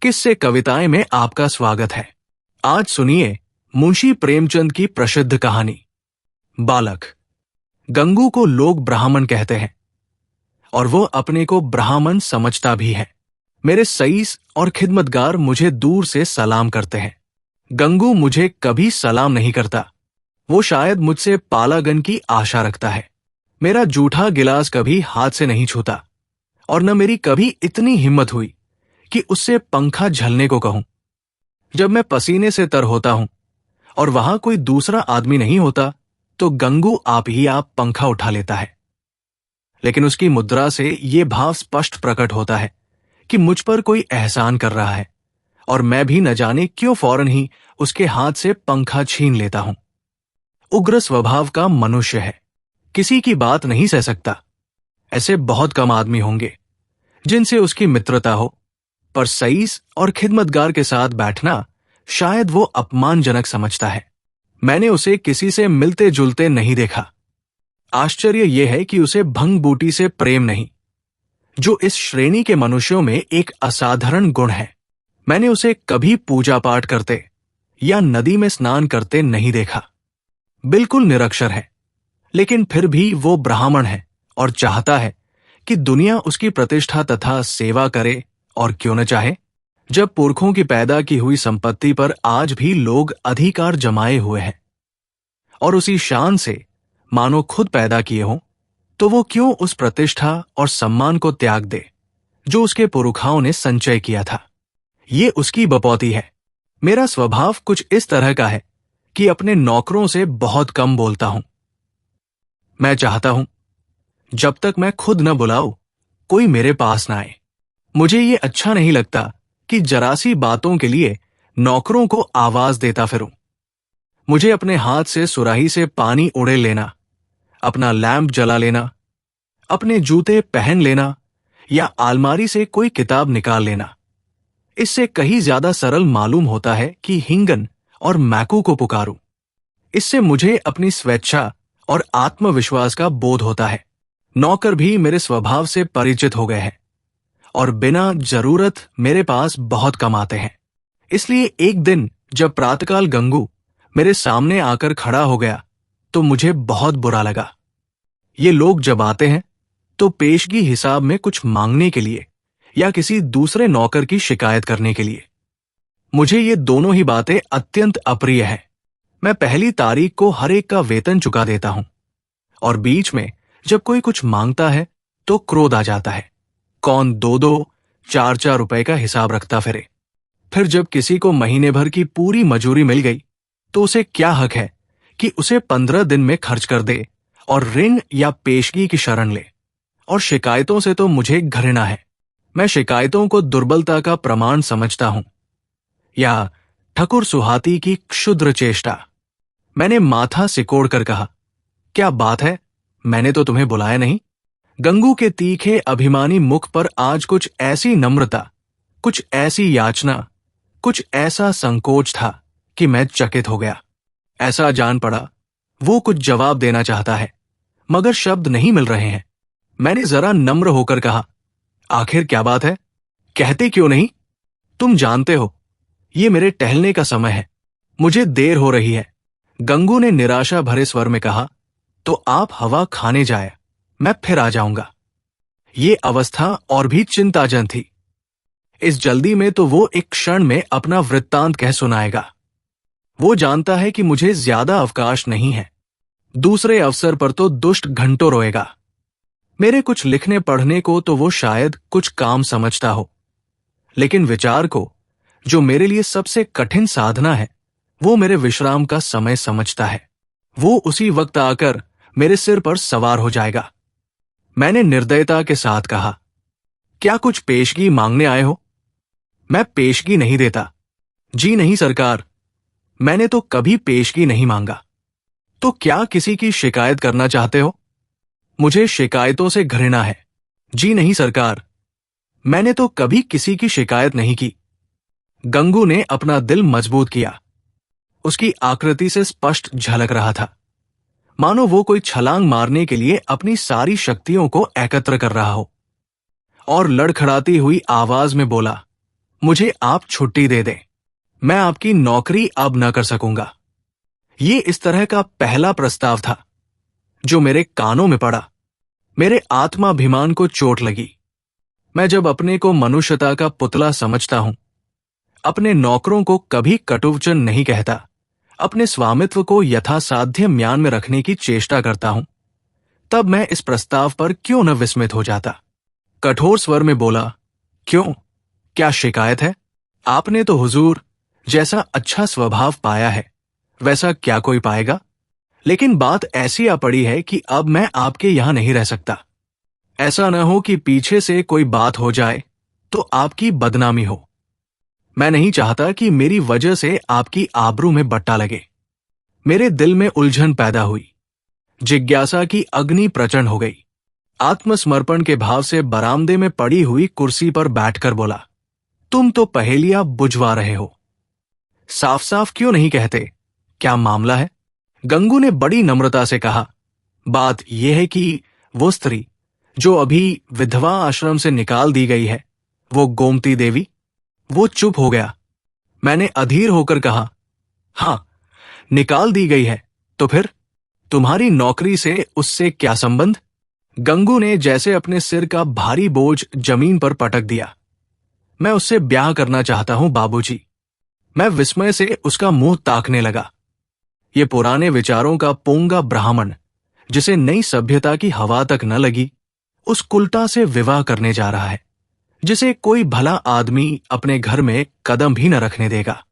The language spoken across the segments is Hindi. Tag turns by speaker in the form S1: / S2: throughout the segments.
S1: किस्से कविताएं में आपका स्वागत है। आज सुनिए मुंशी प्रेमचंद की प्रसिद्ध कहानी बालक। गंगू को लोग ब्राह्मण कहते हैं और वो अपने को ब्राह्मण समझता भी है। मेरे सईस और खिदमतगार मुझे दूर से सलाम करते हैं। गंगू मुझे कभी सलाम नहीं करता। वो शायद मुझसे पालागन की आशा रखता है। मेरा जूठा गिलास कभी हाथ से नहीं छूता और न मेरी कभी इतनी हिम्मत हुई कि उससे पंखा झलने को कहूं। जब मैं पसीने से तर होता हूं और वहां कोई दूसरा आदमी नहीं होता तो गंगू आप ही आप पंखा उठा लेता है। लेकिन उसकी मुद्रा से ये भाव स्पष्ट प्रकट होता है कि मुझ पर कोई एहसान कर रहा है और मैं भी न जाने क्यों फौरन ही उसके हाथ से पंखा छीन लेता हूं। उग्र स्वभाव का मनुष्य है, किसी की बात नहीं सह सकता। ऐसे बहुत कम आदमी होंगे जिनसे उसकी मित्रता हो, पर सईस और खिदमतगार के साथ बैठना शायद वो अपमानजनक समझता है। मैंने उसे किसी से मिलते जुलते नहीं देखा। आश्चर्य यह है कि उसे भंग बूटी से प्रेम नहीं, जो इस श्रेणी के मनुष्यों में एक असाधारण गुण है। मैंने उसे कभी पूजा पाठ करते या नदी में स्नान करते नहीं देखा। बिल्कुल निरक्षर है, लेकिन फिर भी वो ब्राह्मण है और चाहता है कि दुनिया उसकी प्रतिष्ठा तथा सेवा करे। और क्यों न चाहे, जब पुरखों की पैदा की हुई संपत्ति पर आज भी लोग अधिकार जमाए हुए हैं और उसी शान से मानो खुद पैदा किए हों, तो वो क्यों उस प्रतिष्ठा और सम्मान को त्याग दे जो उसके पुरखाओं ने संचय किया था। ये उसकी बपौती है। मेरा स्वभाव कुछ इस तरह का है कि अपने नौकरों से बहुत कम बोलता हूं। मैं चाहता हूं जब तक मैं खुद न बुलाऊं कोई मेरे पास न आए। मुझे ये अच्छा नहीं लगता कि जरासी बातों के लिए नौकरों को आवाज देता फिरूं। मुझे अपने हाथ से सुराही से पानी उड़ेल लेना, अपना लैंप जला लेना, अपने जूते पहन लेना या अलमारी से कोई किताब निकाल लेना, इससे कहीं ज्यादा सरल मालूम होता है कि हिंगन और मैकू को पुकारूं। इससे मुझे अपनी स्वेच्छा और आत्मविश्वास का बोध होता है। नौकर भी मेरे स्वभाव से परिचित हो गए हैं और बिना जरूरत मेरे पास बहुत कम आते हैं। इसलिए एक दिन जब प्रातःकाल गंगू मेरे सामने आकर खड़ा हो गया तो मुझे बहुत बुरा लगा। ये लोग जब आते हैं तो पेशगी हिसाब में कुछ मांगने के लिए या किसी दूसरे नौकर की शिकायत करने के लिए। मुझे ये दोनों ही बातें अत्यंत अप्रिय है। मैं पहली तारीख को हर एक का वेतन चुका देता हूं और बीच में जब कोई कुछ मांगता है तो क्रोध आ जाता है। कौन 2-2, 4-4 रुपए का हिसाब रखता फिरे। फिर जब किसी को महीने भर की पूरी मजूरी मिल गई तो उसे क्या हक है कि उसे 15 दिन में खर्च कर दे और ऋण या पेशगी की शरण ले। और शिकायतों से तो मुझे घृणा है। मैं शिकायतों को दुर्बलता का प्रमाण समझता हूं या ठकुर सुहाती की क्षुद्र चेष्टा। मैंने माथा सिकोड़ कर कहा, क्या बात है, मैंने तो तुम्हें बुलाया नहीं। गंगू के तीखे अभिमानी मुख पर आज कुछ ऐसी नम्रता, कुछ ऐसी याचना, कुछ ऐसा संकोच था कि मैं चकित हो गया। ऐसा जान पड़ा वो कुछ जवाब देना चाहता है मगर शब्द नहीं मिल रहे हैं। मैंने जरा नम्र होकर कहा, आखिर क्या बात है, कहते क्यों नहीं? तुम जानते हो ये मेरे टहलने का समय है, मुझे देर हो रही है। गंगू ने निराशा भरे स्वर में कहा, तो आप हवा खाने जाए, मैं फिर आ जाऊंगा। ये अवस्था और भी चिंताजन थी। इस जल्दी में तो वो एक क्षण में अपना वृत्तांत कह सुनाएगा। वो जानता है कि मुझे ज्यादा अवकाश नहीं है। दूसरे अवसर पर तो दुष्ट घंटों रोएगा। मेरे कुछ लिखने पढ़ने को तो वो शायद कुछ काम समझता हो, लेकिन विचार को, जो मेरे लिए सबसे कठिन साधना है, वो मेरे विश्राम का समय समझता है। वो उसी वक्त आकर मेरे सिर पर सवार हो जाएगा। मैंने निर्दयता के साथ कहा, क्या कुछ पेशगी मांगने आए हो? मैं पेशगी नहीं देता। जी नहीं सरकार, मैंने तो कभी पेशगी नहीं मांगा। तो क्या किसी की शिकायत करना चाहते हो? मुझे शिकायतों से घृणा है। जी नहीं सरकार, मैंने तो कभी किसी की शिकायत नहीं की। गंगू ने अपना दिल मजबूत किया। उसकी आकृति से स्पष्ट झलक रहा था, मानो वो कोई छलांग मारने के लिए अपनी सारी शक्तियों को एकत्र कर रहा हो। और लड़खड़ाती हुई आवाज में बोला, मुझे आप छुट्टी दे दें, मैं आपकी नौकरी अब न कर सकूंगा। ये इस तरह का पहला प्रस्ताव था जो मेरे कानों में पड़ा। मेरे आत्माभिमान को चोट लगी। मैं जब अपने को मनुष्यता का पुतला समझता हूं, अपने नौकरों को कभी कटुवचन नहीं कहता, अपने स्वामित्व को यथासाध्य म्यान में रखने की चेष्टा करता हूं, तब मैं इस प्रस्ताव पर क्यों न विस्मित हो जाता। कठोर स्वर में बोला, क्यों, क्या शिकायत है? आपने तो हुजूर जैसा अच्छा स्वभाव पाया है वैसा क्या कोई पाएगा? लेकिन बात ऐसी आ पड़ी है कि अब मैं आपके यहां नहीं रह सकता। ऐसा न हो कि पीछे से कोई बात हो जाए तो आपकी बदनामी हो। मैं नहीं चाहता कि मेरी वजह से आपकी आबरू में बट्टा लगे। मेरे दिल में उलझन पैदा हुई। जिज्ञासा की अग्नि प्रचंड हो गई। आत्मसमर्पण के भाव से बरामदे में पड़ी हुई कुर्सी पर बैठकर बोला, तुम तो पहेलियां बुझवा रहे हो। साफ साफ क्यों नहीं कहते, क्या मामला है? गंगू ने बड़ी नम्रता से कहा, बात यह है कि वो स्त्री जो अभी विधवा आश्रम से निकाल दी गई है, वो गोमती देवी। वो चुप हो गया। मैंने अधीर होकर कहा, हां, निकाल दी गई है तो फिर तुम्हारी नौकरी से उससे क्या संबंध? गंगू ने जैसे अपने सिर का भारी बोझ जमीन पर पटक दिया। मैं उससे ब्याह करना चाहता हूं बाबूजी। मैं विस्मय से उसका मुंह ताकने लगा। ये पुराने विचारों का पोंगा ब्राह्मण, जिसे नई सभ्यता की हवा तक न लगी, उस कुलटा से विवाह करने जा रहा है जिसे कोई भला आदमी अपने घर में कदम भी न रखने देगा।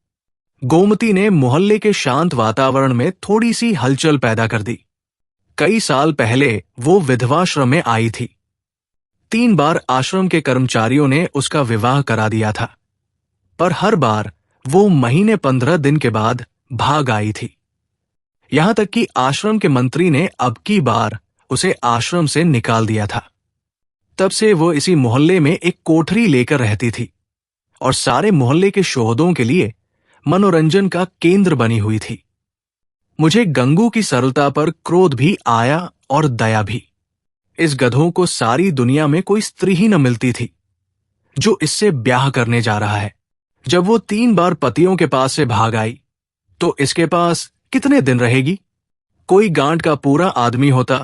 S1: गोमती ने मोहल्ले के शांत वातावरण में थोड़ी सी हलचल पैदा कर दी। कई साल पहले वो विधवाश्रम में आई थी। 3 बार आश्रम के कर्मचारियों ने उसका विवाह करा दिया था, पर हर बार वो महीने 15 दिन के बाद भाग आई थी। यहां तक कि आश्रम के मंत्री ने अब की बार उसे आश्रम से निकाल दिया था। तब से वो इसी मोहल्ले में एक कोठरी लेकर रहती थी और सारे मोहल्ले के शोहदों के लिए मनोरंजन का केंद्र बनी हुई थी। मुझे गंगू की सरलता पर क्रोध भी आया और दया भी। इस गधों को सारी दुनिया में कोई स्त्री ही न मिलती थी जो इससे ब्याह करने जा रहा है। जब वो 3 बार पतियों के पास से भाग आई तो इसके पास कितने दिन रहेगी? कोई गांठ का पूरा आदमी होता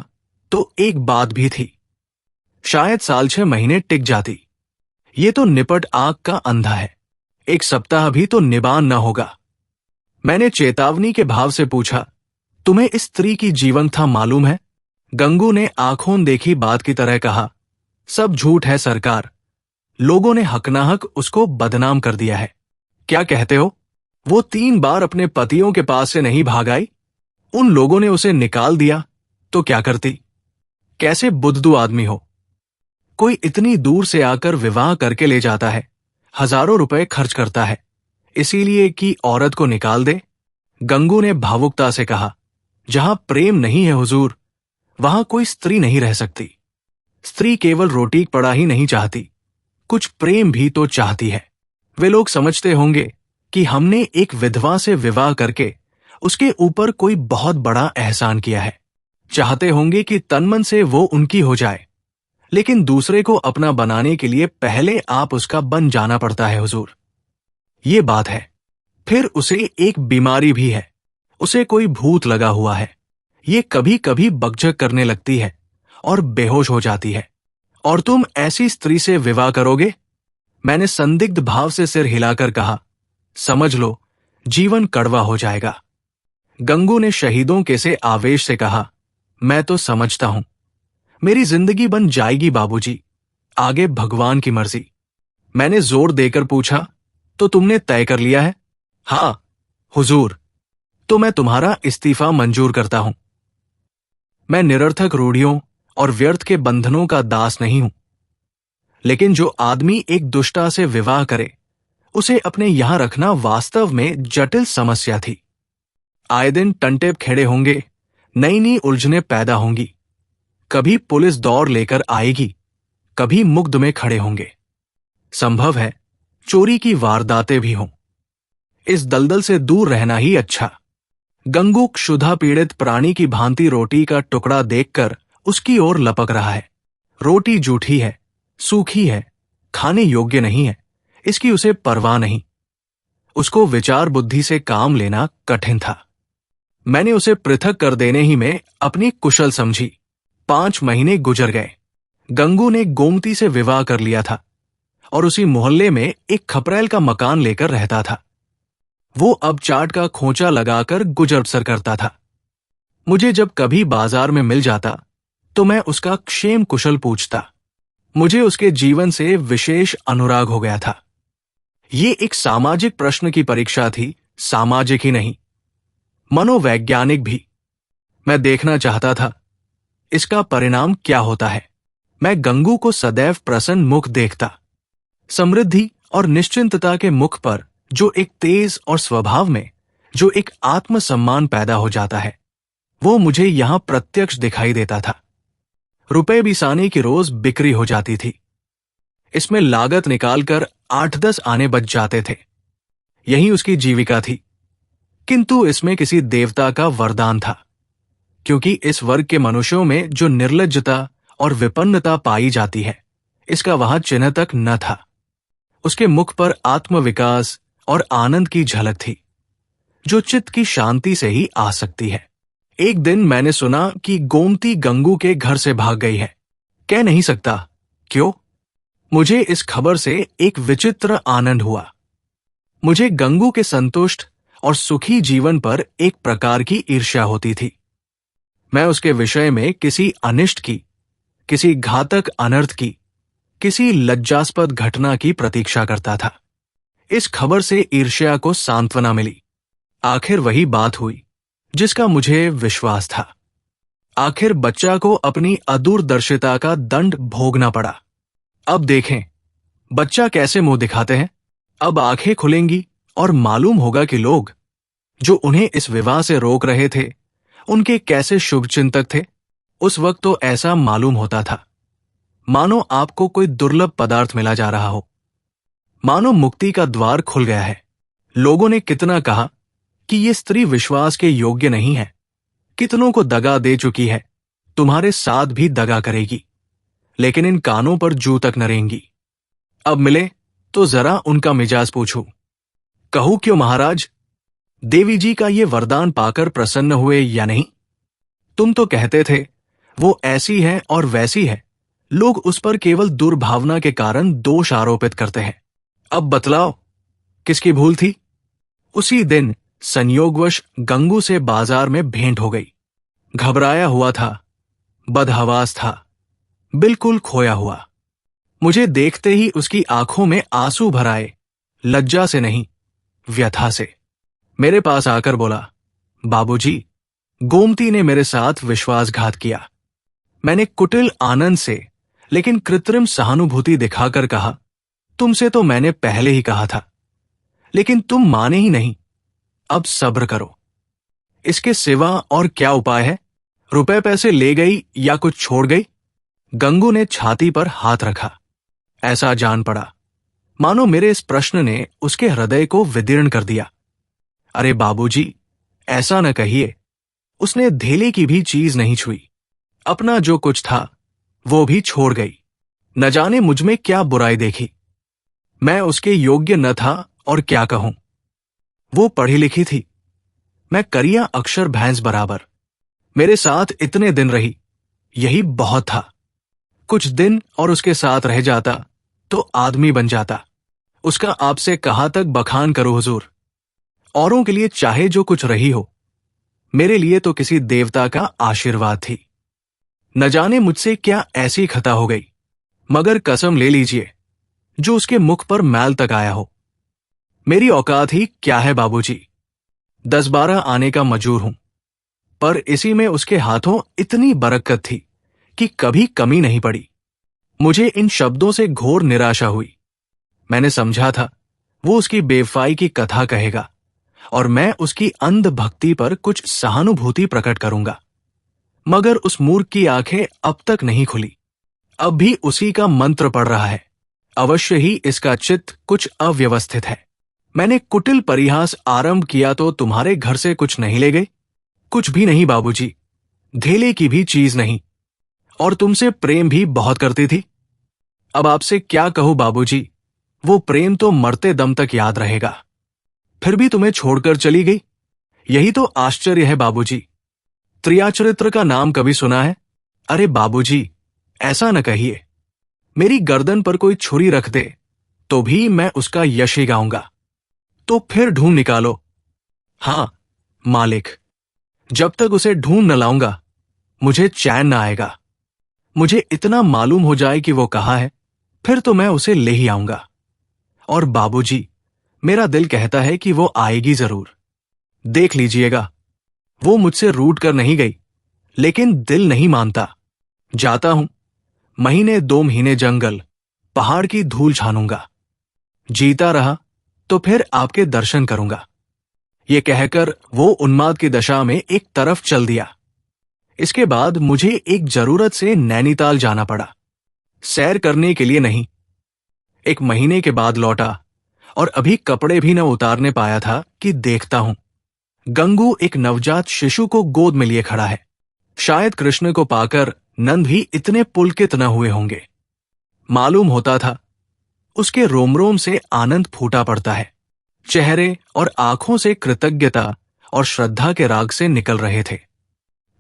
S1: तो एक बात भी थी, शायद 6 महीने टिक जाती। ये तो निपट आग का अंधा है, 1 सप्ताह भी तो निबान न होगा। मैंने चेतावनी के भाव से पूछा, तुम्हें इस स्त्री की जीवंतता मालूम है? गंगू ने आंखों देखी बात की तरह कहा, सब झूठ है सरकार। लोगों ने हकनाहक उसको बदनाम कर दिया है। क्या कहते हो? वो 3 बार अपने पतियों के पास से नहीं भाग आई? उन लोगों ने उसे निकाल दिया तो क्या करती? कैसे बुद्धू आदमी हो। कोई इतनी दूर से आकर विवाह करके ले जाता है, हजारों रुपए खर्च करता है, इसीलिए कि औरत को निकाल दे। गंगू ने भावुकता से कहा, जहां प्रेम नहीं है हुजूर, वहां कोई स्त्री नहीं रह सकती। स्त्री केवल रोटी कपड़ा ही नहीं चाहती, कुछ प्रेम भी तो चाहती है। वे लोग समझते होंगे कि हमने एक विधवा से विवाह करके उसके ऊपर कोई बहुत बड़ा एहसान किया है। चाहते होंगे कि तनमन से वो उनकी हो जाए, लेकिन दूसरे को अपना बनाने के लिए पहले आप उसका बन जाना पड़ता है हुजूर। ये बात है। फिर उसे एक बीमारी भी है, उसे कोई भूत लगा हुआ है। ये कभी कभी बकझक करने लगती है और बेहोश हो जाती है। और तुम ऐसी स्त्री से विवाह करोगे? मैंने संदिग्ध भाव से सिर हिलाकर कहा, समझ लो, जीवन कड़वा हो जाएगा। गंगू ने शहीदों के से आवेश से कहा, मैं तो समझता हूं, मेरी जिंदगी बन जाएगी बाबूजी, आगे भगवान की मर्जी। मैंने जोर देकर पूछा, तो तुमने तय कर लिया है? हां हुजूर। तो मैं तुम्हारा इस्तीफा मंजूर करता हूं। मैं निरर्थक रूढ़ियों और व्यर्थ के बंधनों का दास नहीं हूं, लेकिन जो आदमी एक दुष्टा से विवाह करे उसे अपने यहां रखना वास्तव में जटिल समस्या थी। आए दिन टंटे खेड़े होंगे, नई नई उलझनें पैदा होंगी। कभी पुलिस दौड़ लेकर आएगी, कभी मुग्ध में खड़े होंगे। संभव है चोरी की वारदातें भी हों। इस दलदल से दूर रहना ही अच्छा। गंगू क्षुधा पीड़ित प्राणी की भांति रोटी का टुकड़ा देखकर उसकी ओर लपक रहा है। रोटी जूठी है, सूखी है, खाने योग्य नहीं है, इसकी उसे परवाह नहीं। उसको विचार बुद्धि से काम लेना कठिन था। मैंने उसे पृथक कर देने ही में अपनी कुशल समझी। 5 महीने गुजर गए। गंगू ने गोमती से विवाह कर लिया था और उसी मोहल्ले में एक खपरेल का मकान लेकर रहता था। वो अब चाट का खोंचा लगाकर गुजर बसर करता था। मुझे जब कभी बाजार में मिल जाता तो मैं उसका क्षेम कुशल पूछता। मुझे उसके जीवन से विशेष अनुराग हो गया था। ये एक सामाजिक प्रश्न की परीक्षा थी, सामाजिक ही नहीं, मनोवैज्ञानिक भी। मैं देखना चाहता था इसका परिणाम क्या होता है। मैं गंगू को सदैव प्रसन्न मुख देखता। समृद्धि और निश्चिंतता के मुख पर जो एक तेज और स्वभाव में जो एक आत्मसम्मान पैदा हो जाता है, वो मुझे यहां प्रत्यक्ष दिखाई देता था। रुपए बिसाने की रोज बिक्री हो जाती थी। इसमें लागत निकालकर 8-10 आने बच जाते थे। यही उसकी जीविका थी। किंतु इसमें किसी देवता का वरदान था, क्योंकि इस वर्ग के मनुष्यों में जो निर्लज्जता और विपन्नता पाई जाती है, इसका वहां चिन्ह तक न था। उसके मुख पर आत्मविकास और आनंद की झलक थी, जो चित्त की शांति से ही आ सकती है। एक दिन मैंने सुना कि गोमती गंगू के घर से भाग गई है। कह नहीं सकता क्यों। मुझे इस खबर से एक विचित्र आनंद हुआ। मुझे गंगू के संतुष्ट और सुखी जीवन पर एक प्रकार की ईर्ष्या होती थी। मैं उसके विषय में किसी अनिष्ट की, किसी घातक अनर्थ की, किसी लज्जास्पद घटना की प्रतीक्षा करता था। इस खबर से ईर्ष्या को सांत्वना मिली। आखिर वही बात हुई जिसका मुझे विश्वास था। आखिर बच्चा को अपनी अदूरदर्शिता का दंड भोगना पड़ा। अब देखें बच्चा कैसे मुंह दिखाते हैं। अब आंखें खुलेंगी और मालूम होगा कि लोग जो उन्हें इस विवाह से रोक रहे थे, उनके कैसे शुभचिंतक थे। उस वक्त तो ऐसा मालूम होता था मानो आपको कोई दुर्लभ पदार्थ मिला जा रहा हो, मानो मुक्ति का द्वार खुल गया है। लोगों ने कितना कहा कि ये स्त्री विश्वास के योग्य नहीं है, कितनों को दगा दे चुकी है, तुम्हारे साथ भी दगा करेगी, लेकिन इन कानों पर जू तक न रेंगी। अब मिले तो जरा उनका मिजाज पूछूं। कहूं क्यों महाराज, देवी जी का ये वरदान पाकर प्रसन्न हुए या नहीं? तुम तो कहते थे वो ऐसी है और वैसी है, लोग उस पर केवल दुर्भावना के कारण दोष आरोपित करते हैं। अब बतलाओ किसकी भूल थी? उसी दिन संयोगवश गंगू से बाजार में भेंट हो गई। घबराया हुआ था, बदहवास था, बिल्कुल खोया हुआ। मुझे देखते ही उसकी आंखों में आंसू भर आए, लज्जा से नहीं, व्यथा से। मेरे पास आकर बोला, बाबूजी, गोमती ने मेरे साथ विश्वासघात किया। मैंने कुटिल आनंद से लेकिन कृत्रिम सहानुभूति दिखाकर कहा, तुमसे तो मैंने पहले ही कहा था, लेकिन तुम माने ही नहीं। अब सब्र करो। इसके सिवा और क्या उपाय है? रुपए पैसे ले गई या कुछ छोड़ गई? गंगू ने छाती पर हाथ रखा। ऐसा जान पड़ा मानो मेरे इस प्रश्न ने उसके हृदय को विदीर्ण कर दिया। अरे बाबूजी, ऐसा न कहिए। उसने धेले की भी चीज नहीं छुई। अपना जो कुछ था वो भी छोड़ गई। न जाने मुझमें क्या बुराई देखी। मैं उसके योग्य न था और क्या कहूं। वो पढ़ी लिखी थी, मैं करिया अक्षर भैंस बराबर। मेरे साथ इतने दिन रही, यही बहुत था। कुछ दिन और उसके साथ रह जाता तो आदमी बन जाता। उसका आपसे कहाँ तक बखान करो हुजूर। औरों के लिए चाहे जो कुछ रही हो, मेरे लिए तो किसी देवता का आशीर्वाद थी। न जाने मुझसे क्या ऐसी खता हो गई, मगर कसम ले लीजिए जो उसके मुख पर मैल तक आया हो। मेरी औकात ही क्या है बाबूजी, 10-12 आने का मजूर हूं, पर इसी में उसके हाथों इतनी बरकत थी कि कभी कमी नहीं पड़ी। मुझे इन शब्दों से घोर निराशा हुई। मैंने समझा था वो उसकी बेवफाई की कथा कहेगा और मैं उसकी अंध भक्ति पर कुछ सहानुभूति प्रकट करूंगा, मगर उस मूर्ख की आंखें अब तक नहीं खुली। अब भी उसी का मंत्र पढ़ रहा है। अवश्य ही इसका चित्त कुछ अव्यवस्थित है। मैंने कुटिल परिहास आरंभ किया तो तुम्हारे घर से कुछ नहीं ले गए? कुछ भी नहीं बाबूजी, धेले की भी चीज नहीं, और तुमसे प्रेम भी बहुत करती थी। अब आपसे क्या कहूं बाबूजी, वो प्रेम तो मरते दम तक याद रहेगा। फिर भी तुम्हें छोड़कर चली गई, यही तो आश्चर्य है बाबूजी। त्रियाचरित्र का नाम कभी सुना है? अरे बाबूजी, ऐसा न कहिए। मेरी गर्दन पर कोई छुरी रख दे तो भी मैं उसका यश ही गाऊंगा। तो फिर ढूंढ निकालो। हाँ मालिक, जब तक उसे ढूंढ न लाऊंगा मुझे चैन न आएगा। मुझे इतना मालूम हो जाए कि वो कहाँ है, फिर तो मैं उसे ले ही आऊंगा। और बाबूजी, मेरा दिल कहता है कि वो आएगी जरूर। देख लीजिएगा, वो मुझसे रूठ कर नहीं गई, लेकिन दिल नहीं मानता। जाता हूं, महीने 2 महीने जंगल पहाड़ की धूल छानूंगा। जीता रहा तो फिर आपके दर्शन करूंगा। ये कहकर वो उन्माद की दशा में एक तरफ चल दिया। इसके बाद मुझे एक जरूरत से नैनीताल जाना पड़ा, सैर करने के लिए नहीं। 1 महीने के बाद लौटा और अभी कपड़े भी न उतारने पाया था कि देखता हूं गंगू एक नवजात शिशु को गोद में लिए खड़ा है। शायद कृष्ण को पाकर नंद भी इतने पुलकित न हुए होंगे। मालूम होता था उसके रोम रोम से आनंद फूटा पड़ता है। चेहरे और आंखों से कृतज्ञता और श्रद्धा के राग से निकल रहे थे।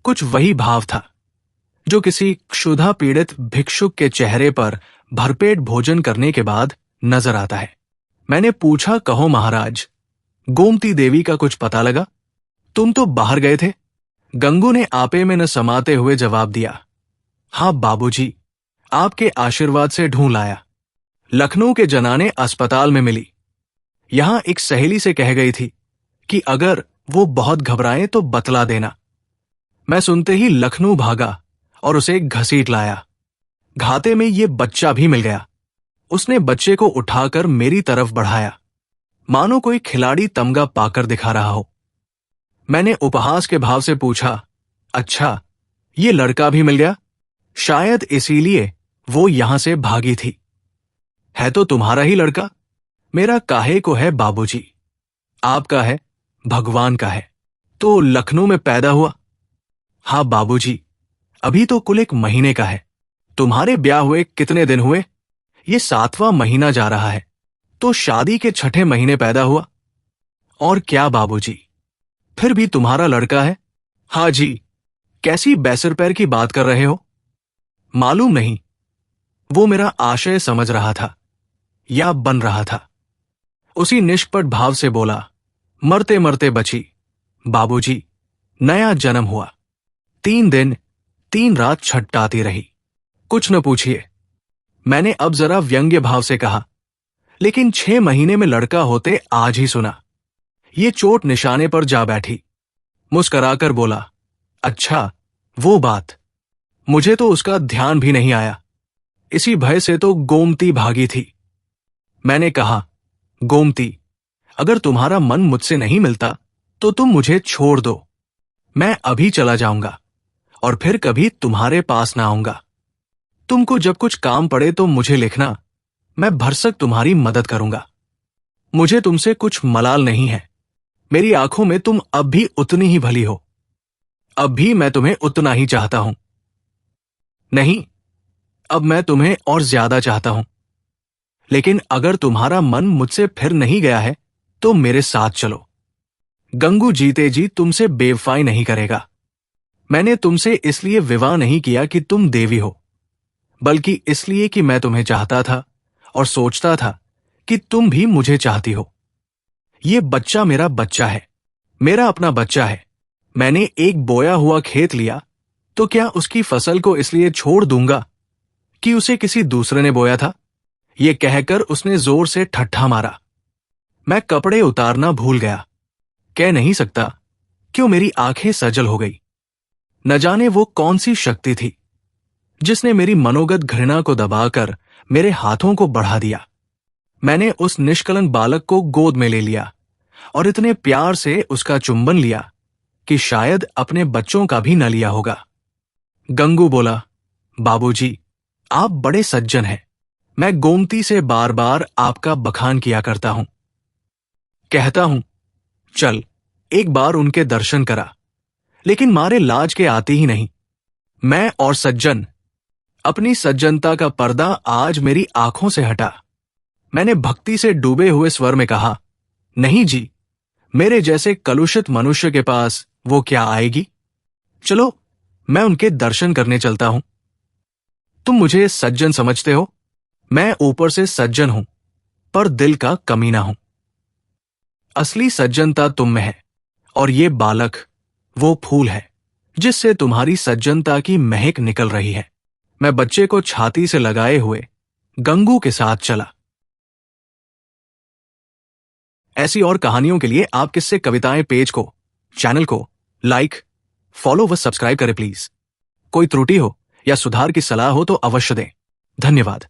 S1: कुछ वही भाव था जो किसी क्षुधा पीड़ित भिक्षुक के चेहरे पर भरपेट भोजन करने के बाद नजर आता है। मैंने पूछा, कहो महाराज, गोमती देवी का कुछ पता लगा? तुम तो बाहर गए थे। गंगू ने आपे में न समाते हुए जवाब दिया, हाँ बाबूजी, आपके आशीर्वाद से ढूंढ लाया। लखनऊ के जनाने अस्पताल में मिली। यहां एक सहेली से कह गई थी कि अगर वो बहुत घबराए तो बतला देना। मैं सुनते ही लखनऊ भागा और उसे घसीट लाया। घाते में ये बच्चा भी मिल गया। उसने बच्चे को उठाकर मेरी तरफ बढ़ाया, मानो कोई खिलाड़ी तमगा पाकर दिखा रहा हो। मैंने उपहास के भाव से पूछा, अच्छा, ये लड़का भी मिल गया? शायद इसीलिए वो यहां से भागी थी। है तो तुम्हारा ही लड़का। मेरा काहे को है बाबूजी, आपका है, भगवान का है। तो लखनऊ में पैदा हुआ? हाँ बाबूजी, अभी तो कुल 1 महीने का है। तुम्हारे ब्याह हुए कितने दिन हुए? ये 7वां महीना जा रहा है। तो शादी के 6ठे महीने पैदा हुआ। और क्या बाबूजी, फिर भी तुम्हारा लड़का है? हाँ जी। कैसी बैसर पैर की बात कर रहे हो? मालूम नहीं। वो मेरा आशय समझ रहा था या बन रहा था। उसी निष्कपट भाव से बोला, मरते मरते बची बाबूजी, नया जन्म हुआ। 3 दिन 3 रात छटपटाती रही। कुछ न पूछिए। मैंने अब जरा व्यंग्य भाव से कहा, लेकिन 6 महीने में लड़का होते आज ही सुना। ये चोट निशाने पर जा बैठी। मुस्कराकर बोला, अच्छा वो बात, मुझे तो उसका ध्यान भी नहीं आया। इसी भय से तो गोमती भागी थी। मैंने कहा, गोमती, अगर तुम्हारा मन मुझसे नहीं मिलता तो तुम मुझे छोड़ दो। मैं अभी चला जाऊंगा और फिर कभी तुम्हारे पास ना आऊंगा। तुमको जब कुछ काम पड़े तो मुझे लिखना, मैं भरसक तुम्हारी मदद करूंगा। मुझे तुमसे कुछ मलाल नहीं है। मेरी आंखों में तुम अब भी उतनी ही भली हो। अब भी मैं तुम्हें उतना ही चाहता हूं। नहीं, अब मैं तुम्हें और ज्यादा चाहता हूं। लेकिन अगर तुम्हारा मन मुझसे फिर नहीं गया है तो मेरे साथ चलो। गंगू जीते जी तुमसे बेवफाई नहीं करेगा। मैंने तुमसे इसलिए विवाह नहीं किया कि तुम देवी हो, बल्कि इसलिए कि मैं तुम्हें चाहता था और सोचता था कि तुम भी मुझे चाहती हो। ये बच्चा मेरा बच्चा है, मेरा अपना बच्चा है। मैंने एक बोया हुआ खेत लिया तो क्या उसकी फसल को इसलिए छोड़ दूंगा कि उसे किसी दूसरे ने बोया था? ये कहकर उसने जोर से ठट्ठा मारा। मैं कपड़े उतारना भूल गया। कह नहीं सकता क्यों मेरी आंखें सजल हो गई। न जाने वो कौन सी शक्ति थी जिसने मेरी मनोगत घृणा को दबाकर मेरे हाथों को बढ़ा दिया। मैंने उस निष्कलंक बालक को गोद में ले लिया और इतने प्यार से उसका चुंबन लिया कि शायद अपने बच्चों का भी न लिया होगा। गंगू बोला, बाबूजी, आप बड़े सज्जन हैं। मैं गोमती से बार बार आपका बखान किया करता हूं। कहता हूं, चल एक बार उनके दर्शन करा, लेकिन मारे लाज के आती ही नहीं। मैं और सज्जन, अपनी सज्जनता का पर्दा आज मेरी आंखों से हटा। मैंने भक्ति से डूबे हुए स्वर में कहा, नहीं जी, मेरे जैसे कलुषित मनुष्य के पास वो क्या आएगी? चलो, मैं उनके दर्शन करने चलता हूं। तुम मुझे सज्जन समझते हो? मैं ऊपर से सज्जन हूं, पर दिल का कमीना हूं। असली सज्जनता तुम में है, और ये बालक वो फूल है जिससे तुम्हारी सज्जनता की महक निकल रही है। मैं बच्चे को छाती से लगाए हुए गंगू के साथ चला। ऐसी और कहानियों के लिए आप किससे कविताएं पेज को, चैनल को लाइक, फॉलो व सब्सक्राइब करें प्लीज। कोई त्रुटि हो या सुधार की सलाह हो तो अवश्य दें। धन्यवाद।